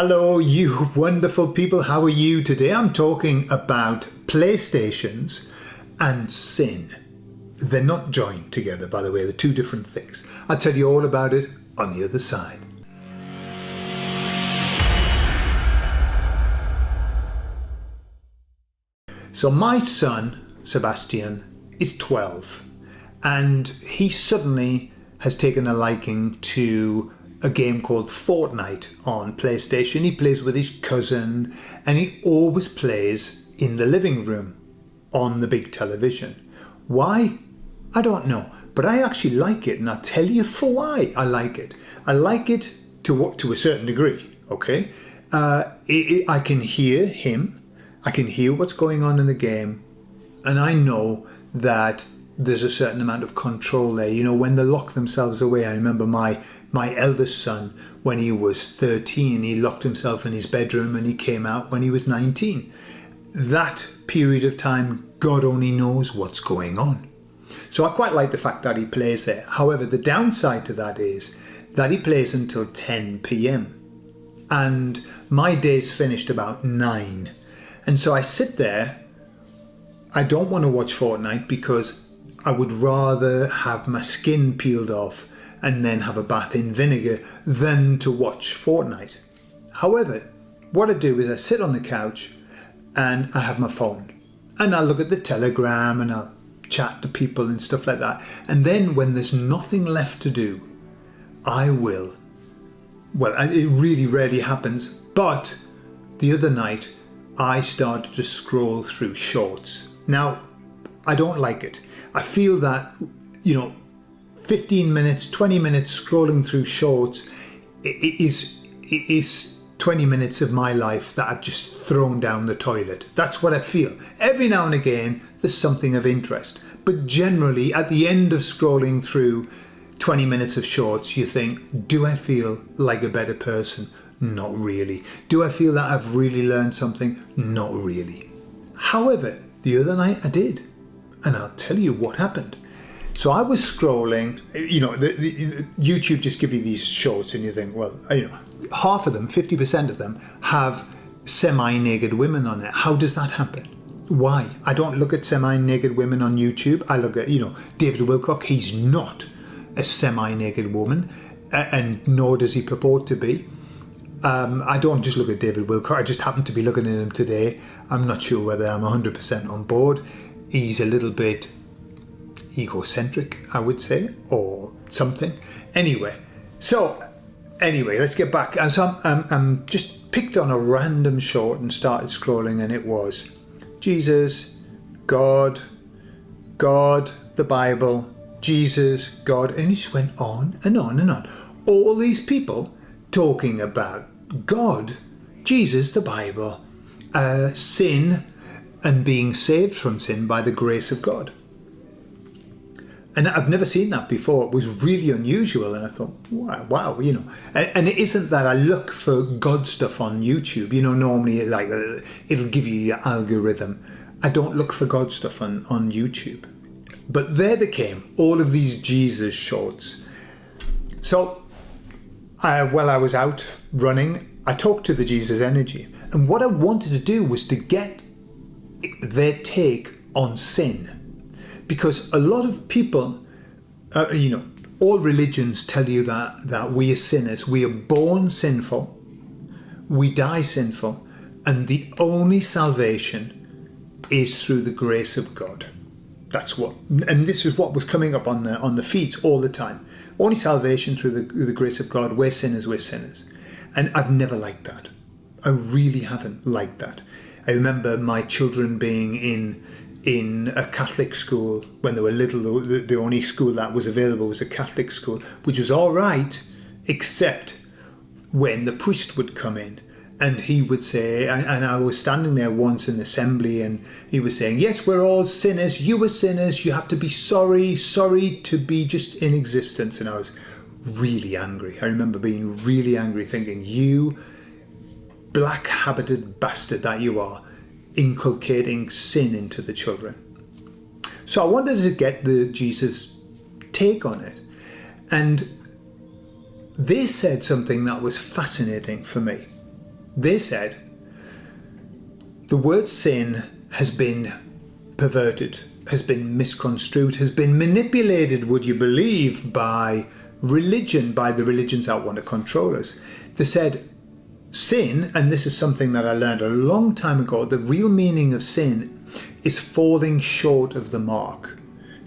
Hello, you wonderful people. How are you? Today I'm talking about PlayStations and sin. They're not joined together, by the way. They're two different things. I'll tell you all about it on the other side. So my son, Sebastian, is 12, and he suddenly has taken a liking to a game called Fortnite on PlayStation. He plays with his cousin, and he always plays in the living room on the big television. Why? I don't know, but I actually like it, and I'll tell you for why I like it. I like it to a certain degree, okay? I can hear him, I can hear what's going on in the game, and I know that there's a certain amount of control there. You know, when they lock themselves away, I remember my eldest son, when he was 13, he locked himself in his bedroom and he came out when he was 19. That period of time, God only knows what's going on. So I quite like the fact that he plays there. However, the downside to that is that he plays until 10 p.m. and my day's finished about 9. And so I sit there. I don't want to watch Fortnite because I would rather have my skin peeled off and then have a bath in vinegar than to watch Fortnite. However, what I do is I sit on the couch and I have my phone and I look at the Telegram and I'll chat to people and stuff like that. And then when there's nothing left to do, I will. Well, it really rarely happens, but the other night I started to scroll through shorts. Now, I don't like it. I feel that, 15 minutes, 20 minutes scrolling through shorts it is 20 minutes of my life that I've just thrown down the toilet. That's what I feel. Every now and again, there's something of interest. But generally, at the end of scrolling through 20 minutes of shorts, you think, do I feel like a better person? Not really. Do I feel that I've really learned something? Not really. However, the other night I did. And I'll tell you what happened. So I was scrolling, the YouTube just give you these shorts and you think, well, half of them, 50% of them have semi-naked women on it. How does that happen? Why? I don't look at semi-naked women on YouTube. I look at, David Wilcock. He's not a semi-naked woman, and nor does he purport to be. I don't just look at David Wilcock. I just happen to be looking at him today. I'm not sure whether I'm 100% on board. He's a little bit egocentric, I would say, or something. Anyway, let's get back. So I'm just picked on a random short and started scrolling, and it was Jesus, God, the Bible, Jesus, God, and it just went on and on and on. All these people talking about God, Jesus, the Bible, sin, and being saved from sin by the grace of God. And I've never seen that before. It was really unusual, and I thought, wow, And it isn't that I look for God stuff on YouTube. Normally it'll give you your algorithm. I don't look for God stuff on YouTube. But there they came, all of these Jesus shorts. So while I was out running, I talked to the Jesus Energy. And what I wanted to do was to get their take on sin. Because a lot of people, all religions tell you that we are sinners. We are born sinful, we die sinful, and the only salvation is through the grace of God. And this is what was coming up on the feeds all the time. Only salvation through the grace of God. We're sinners, we're sinners. And I've never liked that. I really haven't liked that. I remember my children being in a Catholic school when they were little. The only school that was available was a Catholic school, which was all right, except when the priest would come in and he would say, and I was standing there once in assembly, and he was saying, yes, we're all sinners, you were sinners, you have to be sorry to be just in existence. And I was really angry. I remember being really angry, thinking, you black-habited bastard that you are, inculcating sin into the children. So I wanted to get the Jesus take on it. And they said something that was fascinating for me. They said the word sin has been perverted, has been misconstrued, has been manipulated, would you believe, by religion, by the religions that want to control us. They said sin, and this is something that I learned a long time ago, the real meaning of sin is falling short of the mark.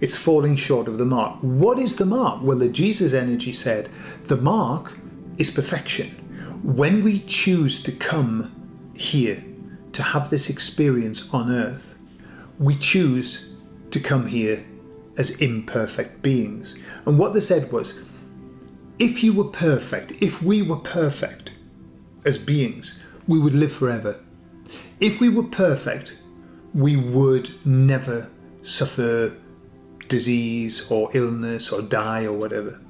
It's falling short of the mark. What is the mark? Well, the Jesus energy said the mark is perfection. When we choose to come here to have this experience on earth, we choose to come here as imperfect beings. And what they said was, if you were perfect, if we were perfect as beings, we would live forever. If we were perfect, we would never suffer disease or illness or die or whatever.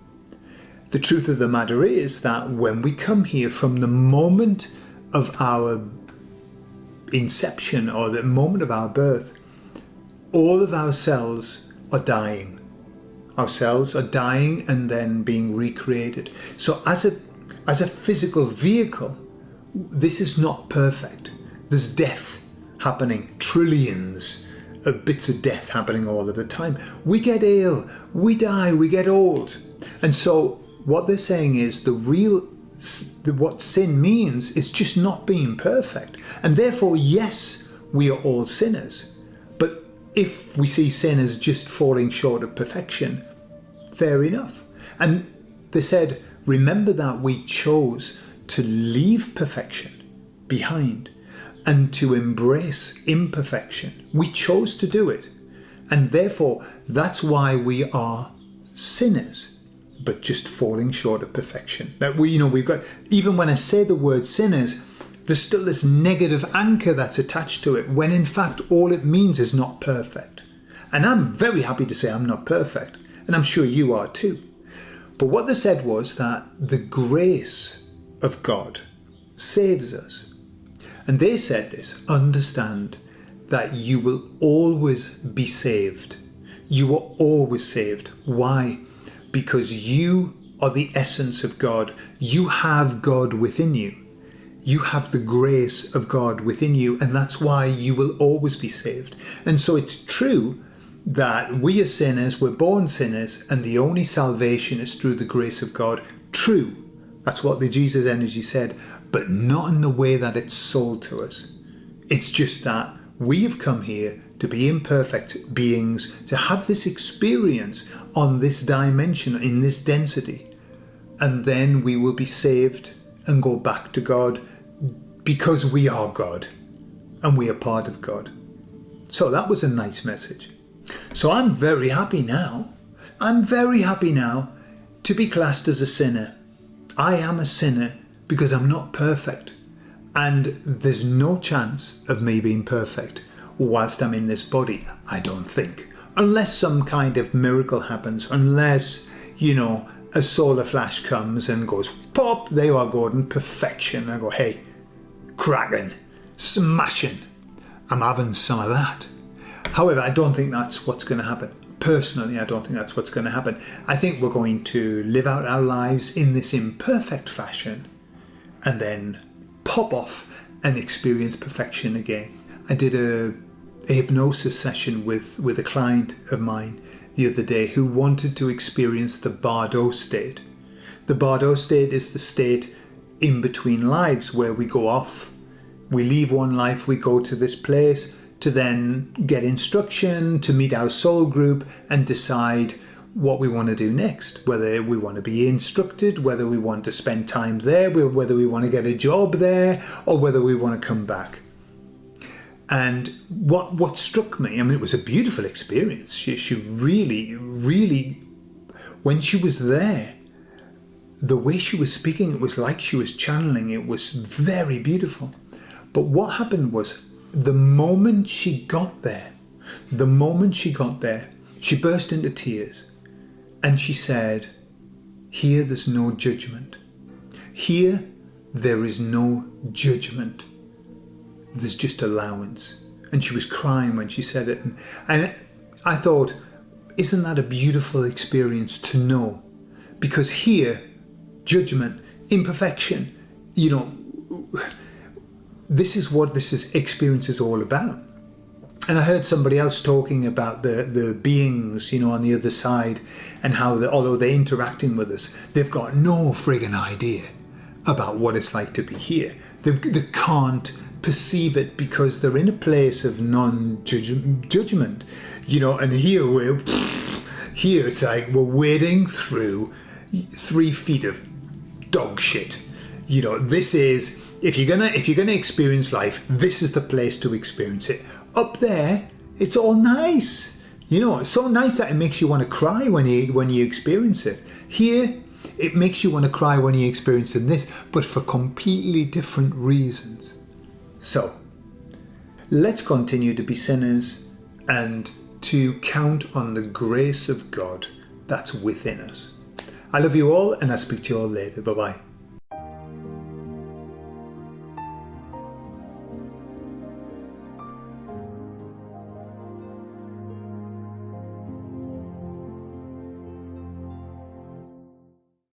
The truth of the matter is that when we come here, from the moment of our inception or the moment of our birth, all of our cells are dying. Our cells are dying and then being recreated. So as a physical vehicle, this is not perfect. There's death happening, trillions of bits of death happening all of the time. We get ill, we die, we get old. And so what they're saying is what sin means is just not being perfect. And therefore, yes, we are all sinners. But if we see sin as just falling short of perfection, fair enough. And they said, remember that we chose to leave perfection behind and to embrace imperfection. We chose to do it. And therefore, that's why we are sinners, but just falling short of perfection. That we've got, even when I say the word sinners, there's still this negative anchor that's attached to it, when in fact all it means is not perfect. And I'm very happy to say I'm not perfect, and I'm sure you are too. But what they said was that the grace of God saves us. And they said this, understand that you will always be saved. You are always saved. Why? Because you are the essence of God. You have God within you. You have the grace of God within you, and that's why you will always be saved. And so it's true that we are sinners, we're born sinners, and the only salvation is through the grace of God. True. That's what the Jesus energy said, but not in the way that it's sold to us. It's just that we have come here to be imperfect beings, to have this experience on this dimension, in this density, and then we will be saved and go back to God because we are God and we are part of God. So that was a nice message. So I'm very happy now. I'm very happy now to be classed as a sinner. I am a sinner because I'm not perfect, and there's no chance of me being perfect whilst I'm in this body, I don't think. Unless some kind of miracle happens, unless, a solar flash comes and goes, pop, there you are, Gordon, perfection. I go, hey, cracking, smashing. I'm having some of that. However, I don't think that's what's going to happen. Personally, I don't think that's what's going to happen. I think we're going to live out our lives in this imperfect fashion and then pop off and experience perfection again. I did a hypnosis session with a client of mine the other day who wanted to experience the Bardo state. The Bardo state is the state in between lives where we go off, we leave one life, we go to this place to then get instruction, to meet our soul group and decide what we want to do next, whether we want to be instructed, whether we want to spend time there, whether we want to get a job there, or whether we want to come back. And what struck me, it was a beautiful experience. She really, when she was there, the way she was speaking, it was like she was channeling. It was very beautiful. But what happened was, the moment she got there, she burst into tears. And she said, here there's no judgment. Here there is no judgment. There's just allowance. And she was crying when she said it. And I thought, isn't that a beautiful experience to know? Because here, judgment, imperfection, this is what this experience is all about. And I heard somebody else talking about the beings, on the other side, and how, although they're interacting with us, they've got no friggin' idea about what it's like to be here. They can't perceive it because they're in a place of non-judgment, and here it's like we're wading through 3 feet of dog shit. This is, if you're gonna experience life, this is the place to experience it. Up there, it's all nice. It's so nice that it makes you want to cry when you experience it. Here, it makes you want to cry when you experience this, but for completely different reasons. So, let's continue to be sinners and to count on the grace of God that's within us. I love you all, and I'll speak to you all later. Bye-bye.